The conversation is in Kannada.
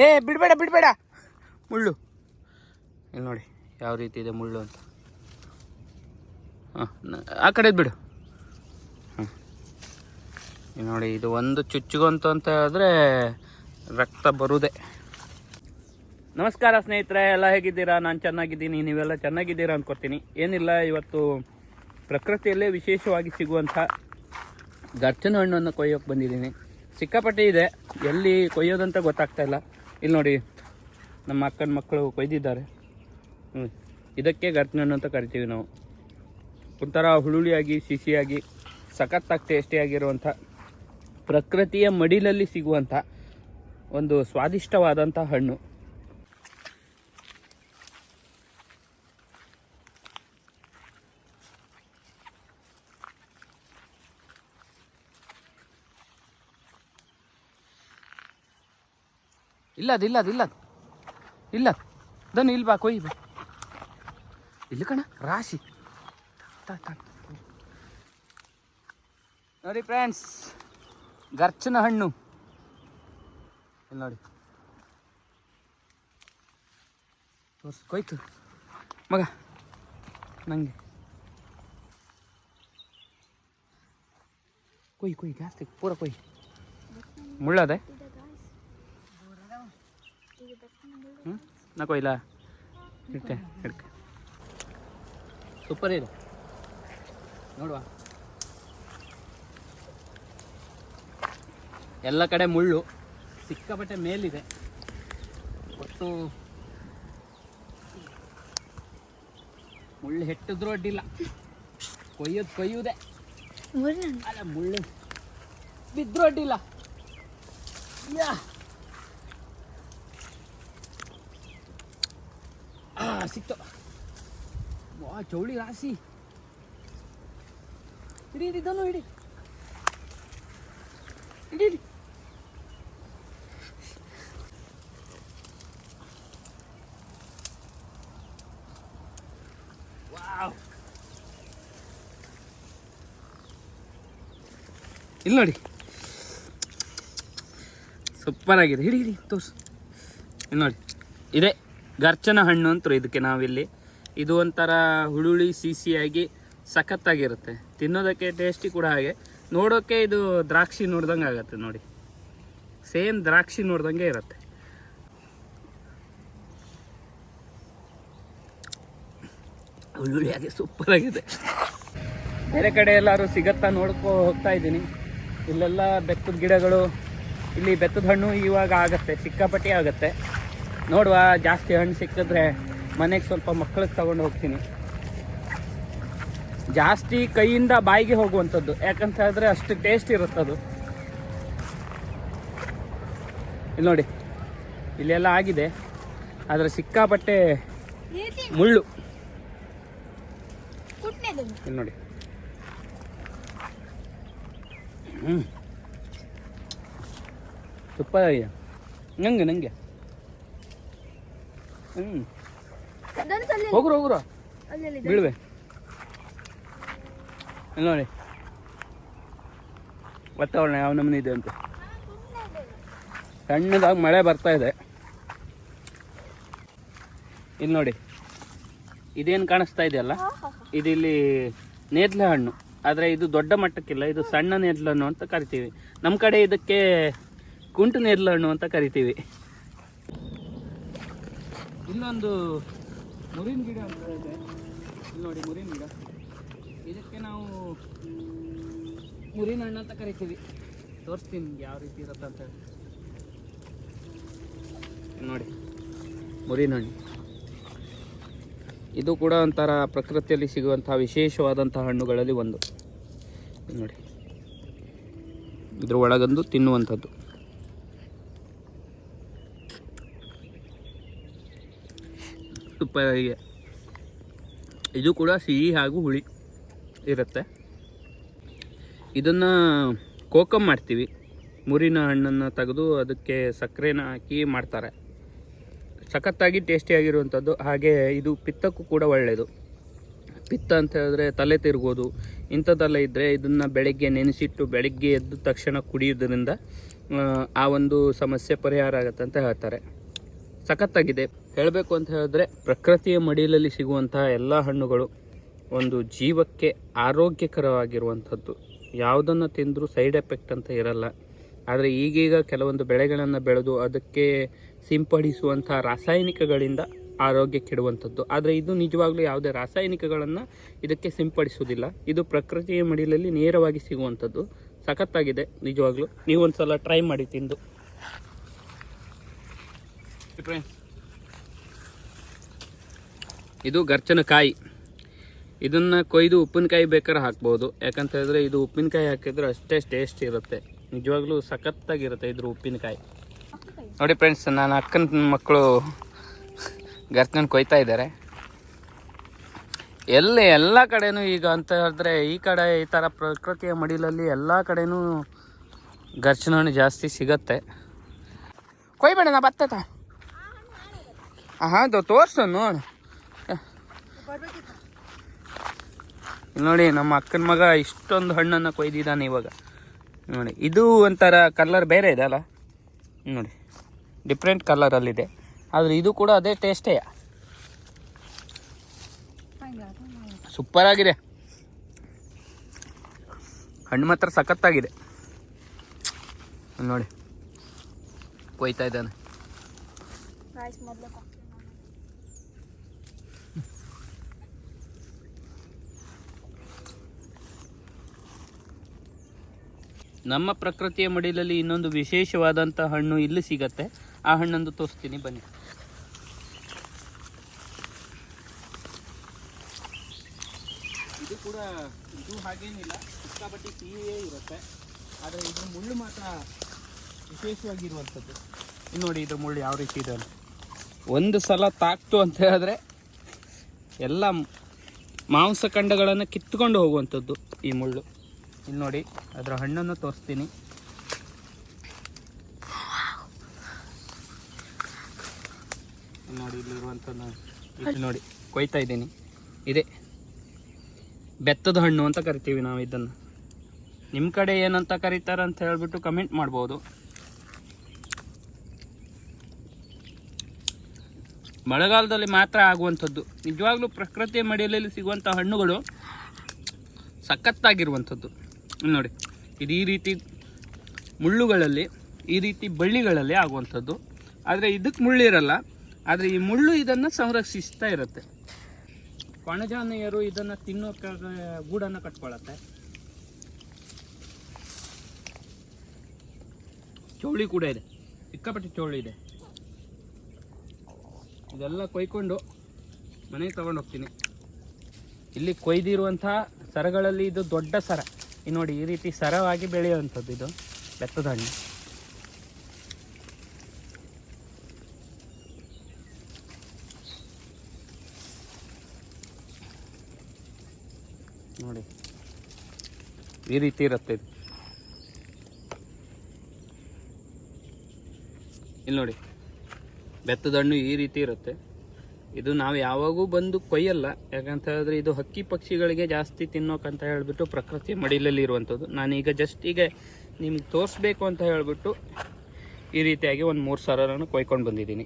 ಏ ಬಿಡಬೇಡ ಬಿಡಬೇಡ, ಮುಳ್ಳು ಇಲ್ಲಿ ನೋಡಿ ಯಾವ ರೀತಿ ಇದೆ ಮುಳ್ಳು ಅಂತ. ಹಾಂ ಆ ಕಡೆದು ಬಿಡು. ನೋಡಿ ಇದು ಒಂದು ಚುಚ್ಚುಗಂತು ಅಂತ ಹೇಳಿದ್ರೆ ರಕ್ತ ಬರುವುದೇ. ನಮಸ್ಕಾರ ಸ್ನೇಹಿತರೆ, ಎಲ್ಲ ಹೇಗಿದ್ದೀರಾ? ನಾನು ಚೆನ್ನಾಗಿದ್ದೀನಿ, ನೀವೆಲ್ಲ ಚೆನ್ನಾಗಿದ್ದೀರಾ ಅಂದ್ಕೊತೀನಿ. ಏನಿಲ್ಲ, ಇವತ್ತು ಪ್ರಕೃತಿಯಲ್ಲೇ ವಿಶೇಷವಾಗಿ ಸಿಗುವಂಥ ಗರ್ಚನ ಹಣ್ಣನ್ನು ಕೊಯ್ಯೋಕ್ಕೆ ಬಂದಿದ್ದೀನಿ. ಸಿಕ್ಕಾಪಟ್ಟೆ ಇದೆ, ಎಲ್ಲಿ ಕೊಯ್ಯೋದಂತ ಗೊತ್ತಾಗ್ತಾ ಇಲ್ಲ. ಇಲ್ಲಿ ನೋಡಿ ನಮ್ಮ ಅಕ್ಕನ ಮಕ್ಕಳು ಕೊಯ್ದಿದ್ದಾರೆ. ಇದಕ್ಕೆ ಗರ್ಚನ ಹಣ್ಣು ಅಂತ ಕರಿತೀವಿ ನಾವು. ಒಂಥರ ಹುಳುಳಿಯಾಗಿ ಸಿಹಿಯಾಗಿ ಸಖತ್ತಾಗಿ ಟೇಸ್ಟಿಯಾಗಿರುವಂಥ ಪ್ರಕೃತಿಯ ಮಡಿಲಲ್ಲಿ ಸಿಗುವಂಥ ಒಂದು ಸ್ವಾದಿಷ್ಟವಾದಂಥ ಹಣ್ಣು. ಇಲ್ಲ ಅದನ್ನು ಇಲ್ಲಿ ಬಾ, ಕೊಯ್ ಬಾ. ಇಲ್ಲಿ ಕಣ ರಾಶಿ. ನೋಡಿ ಫ್ರೆಂಡ್ಸ್, ಗರ್ಚನ ಹಣ್ಣು ಇಲ್ಲಿ ನೋಡಿ. ಕೊಯ್ತು ಮಗ, ನಂಗೆ ಕೊಯ್ ಜಾಸ್ತಿ ಪೂರ ಕೊಯ್. ಮುಳ್ಳದೆ ನಾ ಕೊಯ್ಲ ಇಡ್ತೆ ಹಿಡ್ಕೆ. ಸೂಪರ್ ಇದೆ ನೋಡುವ. ಎಲ್ಲ ಕಡೆ ಮುಳ್ಳು ಸಿಕ್ಕಾಪಟ್ಟೆ ಮೇಲಿದೆ. ಒಟ್ಟು ಮುಳ್ಳು ಹೆಟ್ಟಿದ್ರೂ ಅಡ್ಡಿಲ್ಲ, ಕೊಯ್ಯುವುದೇ. ಅಲ್ಲ ಮುಳ್ಳು ಬಿದ್ದರೂ ಅಡ್ಡಿಲ್ಲ. ಸಿಕ್ತು. ವಾ, ಚೌಳಿ ರಾಶಿ. ಹಿಡಿ ಇದನ್ನು ಹಿಡಿ. ವಾವ್, ಇಲ್ಲಿ ನೋಡಿ ಸೂಪರ್ ಆಗಿದೆ. ಹಿಡಿ ತೋರ್ಸು. ಇಲ್ಲಿ ನೋಡಿ, ಇದೆ ಗರ್ಚನ ಹಣ್ಣು ಅಂತ ಇದಕ್ಕೆ ನಾವಿಲ್ಲಿ. ಇದು ಒಂಥರ ಹುಳುಳಿ ಸಿಹಿಯಾಗಿ ಸಖತ್ತಾಗಿರುತ್ತೆ. ತಿನ್ನೋದಕ್ಕೆ ಟೇಸ್ಟಿ ಕೂಡ ಹಾಗೆ. ನೋಡೋಕ್ಕೆ ಇದು ದ್ರಾಕ್ಷಿ ನೋಡ್ದಂಗೆ ಆಗುತ್ತೆ ನೋಡಿ, ಸೇಮ್ ದ್ರಾಕ್ಷಿ ನೋಡ್ದಂಗೆ ಇರುತ್ತೆ. ಹುಳುಳಿಯಾಗಿ ಸೂಪರ್ ಆಗಿದೆ. ಬೇರೆ ಕಡೆ ಎಲ್ಲರೂ ಸಿಗತ್ತಾ ನೋಡ್ಕೊ ಹೋಗ್ತಾ ಇದ್ದೀನಿ. ಇಲ್ಲೆಲ್ಲ ಬೆತ್ತದ ಗಿಡಗಳು, ಇಲ್ಲಿ ಬೆತ್ತದ ಹಣ್ಣು ಇವಾಗ ಆಗುತ್ತೆ, ಸಿಕ್ಕಾಪಟ್ಟಿ ಆಗುತ್ತೆ. ನೋಡುವ, ಜಾಸ್ತಿ ಹಣ್ಣು ಸಿಕ್ಕಿದ್ರೆ ಮನೆಗೆ ಸ್ವಲ್ಪ ಮಕ್ಕಳಿಗೆ ತಗೊಂಡು ಹೋಗ್ತೀನಿ. ಜಾಸ್ತಿ ಕೈಯಿಂದ ಬಾಯಿಗೆ ಹೋಗುವಂಥದ್ದು, ಯಾಕಂತ ಹೇಳಿದ್ರೆ ಅಷ್ಟು ಟೇಸ್ಟ್ ಇರುತ್ತದು. ಇಲ್ಲಿ ನೋಡಿ, ಇಲ್ಲೆಲ್ಲ ಆಗಿದೆ, ಆದರೆ ಸಿಕ್ಕಾಪಟ್ಟೆ ಮುಳ್ಳು. ಇಲ್ಲಿ ನೋಡಿ, ತುಪ್ಪ ನಂಗೆ ಹೋಗ್ರು ಬೀಳ್ವೆ. ಇಲ್ಲಿ ನೋಡಿ ವಾತಾವರಣ ಯಾವ ನಮೂನಿ ಇದೆ ಅಂತ. ಸಣ್ಣದಾಗಿ ಮಳೆ ಬರ್ತಾ ಇದೆ. ಇಲ್ಲಿ ನೋಡಿ, ಇದೇನು ಕಾಣಿಸ್ತಾ ಇದೆಯಲ್ಲ, ಇದಿಲ್ಲಿ ನೇದ್ಲೆ ಹಣ್ಣು. ಆದರೆ ಇದು ದೊಡ್ಡ ಮಟ್ಟಕ್ಕಿಲ್ಲ, ಇದು ಸಣ್ಣ ನೇದ್ಲೆ ಹಣ್ಣು ಅಂತ ಕರಿತೀವಿ. ನಮ್ಮ ಕಡೆ ಇದಕ್ಕೆ ಕುಂಟು ನೇದ್ಲೆ ಹಣ್ಣು ಅಂತ ಕರಿತೀವಿ. ಇನ್ನೊಂದು ಮುರಿನ ಗಿಡ ಅಂತ ಇದೆ. ಇಲ್ಲಿ ನೋಡಿ, ಮುರಿನ ಗಿಡ. ಇದಕ್ಕೆ ನಾವು ಮುರಿನ ಹಣ್ಣು ಅಂತ ಕರಿತೀವಿ. ತೋರಿಸ್ತೀನಿ ಯಾವ ರೀತಿ ಇರುತ್ತೆ ಅಂತ ಹೇಳಿ. ನೋಡಿ, ಮುರಿನ ಹಣ್ಣು. ಇದು ಕೂಡ ಒಂಥರ ಪ್ರಕೃತಿಯಲ್ಲಿ ಸಿಗುವಂಥ ವಿಶೇಷವಾದಂಥ ಹಣ್ಣುಗಳಲ್ಲಿ ಒಂದು. ನೋಡಿ, ಇದ್ರ ಒಳಗಂದು ತಿನ್ನುವಂಥದ್ದು. ತುಪ್ಪ, ಇದು ಕೂಡ ಸಿಹಿ ಹಾಗೂ ಹುಳಿ ಇರುತ್ತೆ. ಇದನ್ನು ಕೋಕಮ್ ಮಾಡ್ತೀವಿ. ಮುರಿನ ಹಣ್ಣನ್ನು ತೆಗೆದು ಅದಕ್ಕೆ ಸಕ್ಕರೆನ ಹಾಕಿ ಮಾಡ್ತಾರೆ. ಸಖತ್ತಾಗಿ ಟೇಸ್ಟಿಯಾಗಿರುವಂಥದ್ದು. ಹಾಗೆ ಇದು ಪಿತ್ತಕ್ಕೂ ಕೂಡ ಒಳ್ಳೆಯದು. ಪಿತ್ತ ಅಂತ ಹೇಳಿದ್ರೆ ತಲೆ ತಿರುಗೋದು ಇಂಥದ್ದೆಲ್ಲ ಇದ್ದರೆ ಇದನ್ನು ಬೆಳಗ್ಗೆ ನೆನೆಸಿಟ್ಟು ಬೆಳಗ್ಗೆ ಎದ್ದ ತಕ್ಷಣ ಕುಡಿಯೋದ್ರಿಂದ ಆ ಒಂದು ಸಮಸ್ಯೆ ಪರಿಹಾರ ಆಗುತ್ತೆ ಅಂತ ಹೇಳ್ತಾರೆ. ಸಖತ್ತಾಗಿದೆ. ಹೇಳಬೇಕು ಅಂತ ಹೇಳಿದ್ರೆ ಪ್ರಕೃತಿಯ ಮಡಿಲಲ್ಲಿ ಸಿಗುವಂತಹ ಎಲ್ಲ ಹಣ್ಣುಗಳು ಒಂದು ಜೀವಕ್ಕೆ ಆರೋಗ್ಯಕರವಾಗಿರುವಂಥದ್ದು. ಯಾವುದನ್ನು ತಿಂದರೂ ಸೈಡ್ ಎಫೆಕ್ಟ್ ಅಂತ ಇರಲ್ಲ. ಆದರೆ ಈಗೀಗ ಕೆಲವೊಂದು ಬೆಳೆಗಳನ್ನು ಬೆಳೆದು ಅದಕ್ಕೆ ಸಿಂಪಡಿಸುವಂಥ ರಾಸಾಯನಿಕಗಳಿಂದ ಆರೋಗ್ಯ ಕೆಡುವಂಥದ್ದು. ಆದರೆ ಇದು ನಿಜವಾಗ್ಲೂ ಯಾವುದೇ ರಾಸಾಯನಿಕಗಳನ್ನು ಇದಕ್ಕೆ ಸಿಂಪಡಿಸುವುದಿಲ್ಲ. ಇದು ಪ್ರಕೃತಿಯ ಮಡಿಲಲ್ಲಿ ನೇರವಾಗಿ ಸಿಗುವಂಥದ್ದು. ಸಖತ್ತಾಗಿದೆ ನಿಜವಾಗ್ಲೂ. ನೀವೊಂದು ಸಲ ಟ್ರೈ ಮಾಡಿ ತಿಂದು. ಇದು ಗರ್ಚನಕಾಯಿ. ಇದನ್ನು ಕೊಯ್ದು ಉಪ್ಪಿನಕಾಯಿ ಬೇಕಾದ್ರೆ ಹಾಕ್ಬೋದು. ಯಾಕಂತ ಹೇಳಿದ್ರೆ ಇದು ಉಪ್ಪಿನಕಾಯಿ ಹಾಕಿದ್ರೆ ಅಷ್ಟೇ ಟೇಸ್ಟ್ ಇರುತ್ತೆ. ನಿಜವಾಗ್ಲೂ ಸಖತ್ತಾಗಿರುತ್ತೆ ಇದ್ರ ಉಪ್ಪಿನಕಾಯಿ. ನೋಡಿ ಫ್ರೆಂಡ್ಸ್, ನನ್ನ ಅಕ್ಕನ ಮಕ್ಕಳು ಗರ್ಚನ ಕೊಯ್ತಾ ಇದ್ದಾರೆ. ಎಲ್ಲ ಕಡೆನೂ ಈಗ ಅಂತ ಹೇಳಿದ್ರೆ ಈ ಕಡೆ ಈ ಥರ ಪ್ರಕೃತಿಯ ಮಡಿಲಲ್ಲಿ ಎಲ್ಲ ಕಡೆನೂ ಗರ್ಚನ ಹಣ್ಣು ಜಾಸ್ತಿ ಸಿಗತ್ತೆ. ಕೊಯ್ಬೇಡ ನಾ ಬರ್ತೈತ. ಹಾಂ ತೋರ್ಸು ನೋಡು. ನೋಡಿ ನಮ್ಮ ಅಕ್ಕನ ಮಗ ಇಷ್ಟೊಂದು ಹಣ್ಣನ್ನು ಕೊಯ್ದಿದ್ದಾನೆ ಇವಾಗ. ನೋಡಿ ಇದು ಒಂಥರ ಕಲರ್ ಬೇರೆ ಇದೆ ಅಲ್ಲ, ನೋಡಿ ಡಿಫ್ರೆಂಟ್ ಕಲರಲ್ಲಿದೆ. ಆದರೆ ಇದು ಕೂಡ ಅದೇ ಟೇಸ್ಟೇ. ಸೂಪರ್ ಆಗಿದೆ ಹಣ್ಣು ಮಾತ್ರ ಸಖತ್ತಾಗಿದೆ. ನೋಡಿ ಕೊಯ್ತಾ ಇದ್ದಾನೆ. ನಮ್ಮ ಪ್ರಕೃತಿಯ ಮಡಿಲಲ್ಲಿ ಇನ್ನೊಂದು ವಿಶೇಷವಾದಂಥ ಹಣ್ಣು ಇಲ್ಲಿ ಸಿಗತ್ತೆ. ಆ ಹಣ್ಣೊಂದು ತೋರಿಸ್ತೀನಿ ಬನ್ನಿ. ಇದು ಕೂಡ ಇದು ಹಾಗೇನಿಲ್ಲ, ಸಿಕ್ಕಾಪಟ್ಟಿ ಸಿಹಿಯೇ ಇರುತ್ತೆ. ಆದರೆ ಇದ್ರ ಮುಳ್ಳು ಮಾತ್ರ ವಿಶೇಷವಾಗಿರುವಂಥದ್ದು. ಇನ್ನು ನೋಡಿ ಇದ್ರ ಮುಳ್ಳು ಯಾವ ರೀತಿ ಇದೆ ಅಂತ. ಒಂದು ಸಲ ತಾಕ್ತು ಅಂತ ಹೇಳಿದ್ರೆ ಎಲ್ಲ ಮಾಂಸಖಂಡಗಳನ್ನು ಕಿತ್ಕೊಂಡು ಹೋಗುವಂಥದ್ದು ಈ ಮುಳ್ಳು. ಇಲ್ಲಿ ನೋಡಿ ಅದರ ಹಣ್ಣನ್ನು ತೋರಿಸ್ತೀನಿ. ನೋಡಿ ಇಲ್ಲಿರುವಂಥದ್ದು ಇಲ್ಲಿ ನೋಡಿ ಕೊಯ್ತಾ ಇದ್ದೀನಿ. ಇದೆ ಬೆತ್ತದ ಹಣ್ಣು ಅಂತ ಕರಿತೀವಿ ನಾವು ಇದನ್ನು. ನಿಮ್ಮ ಕಡೆ ಏನಂತ ಕರೀತಾರೆ ಅಂತ ಹೇಳ್ಬಿಟ್ಟು ಕಮೆಂಟ್ ಮಾಡ್ಬೋದು. ಮಳೆಗಾಲದಲ್ಲಿ ಮಾತ್ರ ಆಗುವಂಥದ್ದು. ನಿಜವಾಗ್ಲೂ ಪ್ರಕೃತಿಯ ಮಡಿಲಲ್ಲಿ ಸಿಗುವಂಥ ಹಣ್ಣುಗಳು ಸಖತ್ತಾಗಿರುವಂಥದ್ದು. ನೋಡಿ ಇದು ಈ ರೀತಿ ಮುಳ್ಳುಗಳಲ್ಲಿ, ಈ ರೀತಿ ಬಳ್ಳಿಗಳಲ್ಲಿ ಆಗುವಂಥದ್ದು. ಆದರೆ ಇದಕ್ಕೆ ಮುಳ್ಳಿರಲ್ಲ, ಆದರೆ ಈ ಮುಳ್ಳು ಇದನ್ನು ಸಂರಕ್ಷಿಸ್ತಾ ಇರುತ್ತೆ. ಕೊಣಜಾನೆಯರು ಇದನ್ನು ತಿನ್ನೋಕೆ ಗೂಡನ್ನು ಕಟ್ಕೊಳ್ಳುತ್ತೆ. ಚೌಳಿ ಕೂಡ ಇದೆ, ಸಿಕ್ಕಾಪಟ್ಟೆ ಚೌಳಿ ಇದೆ. ಇದೆಲ್ಲ ಕೊಯ್ಕೊಂಡು ಮನೆಗೆ ತಗೊಂಡು ಹೋಗ್ತೀನಿ. ಇಲ್ಲಿ ಕೊಯ್ದಿರುವಂಥ ಸರಗಳಲ್ಲಿ ಇದು ದೊಡ್ಡ ಸರ. ಇದು ನೋಡಿ ಈ ರೀತಿ ಸರವಾಗಿ ಬೆಳೆಯುವಂಥದ್ದು ಇದು ಬೆತ್ತದ ಹಣ್ಣು. ನೋಡಿ ಈ ರೀತಿ ಇರುತ್ತೆ ಇದು. ಇಲ್ಲಿ ನೋಡಿ ಬೆತ್ತದ ಹಣ್ಣು ಈ ರೀತಿ ಇರುತ್ತೆ. ಇದು ನಾವು ಯಾವಾಗೂ ಬಂದು ಕೊಯ್ಯಲ್ಲ. ಯಾಕಂತ ಹೇಳಿದ್ರೆ ಇದು ಹಕ್ಕಿ ಪಕ್ಷಿಗಳಿಗೆ ಜಾಸ್ತಿ ತಿನ್ನೋಕಂತ ಹೇಳಿಬಿಟ್ಟು ಪ್ರಕೃತಿ ಮಡಿಲಲ್ಲಿ ಇರುವಂಥದ್ದು. ನಾನೀಗ ಜಸ್ಟ್ ಈಗ ನಿಮ್ಗೆ ತೋರಿಸ್ಬೇಕು ಅಂತ ಹೇಳಿಬಿಟ್ಟು ಈ ರೀತಿಯಾಗಿ ಒಂದು 3 ಸರವನ್ನು ಕೊಯ್ಕೊಂಡು ಬಂದಿದ್ದೀನಿ.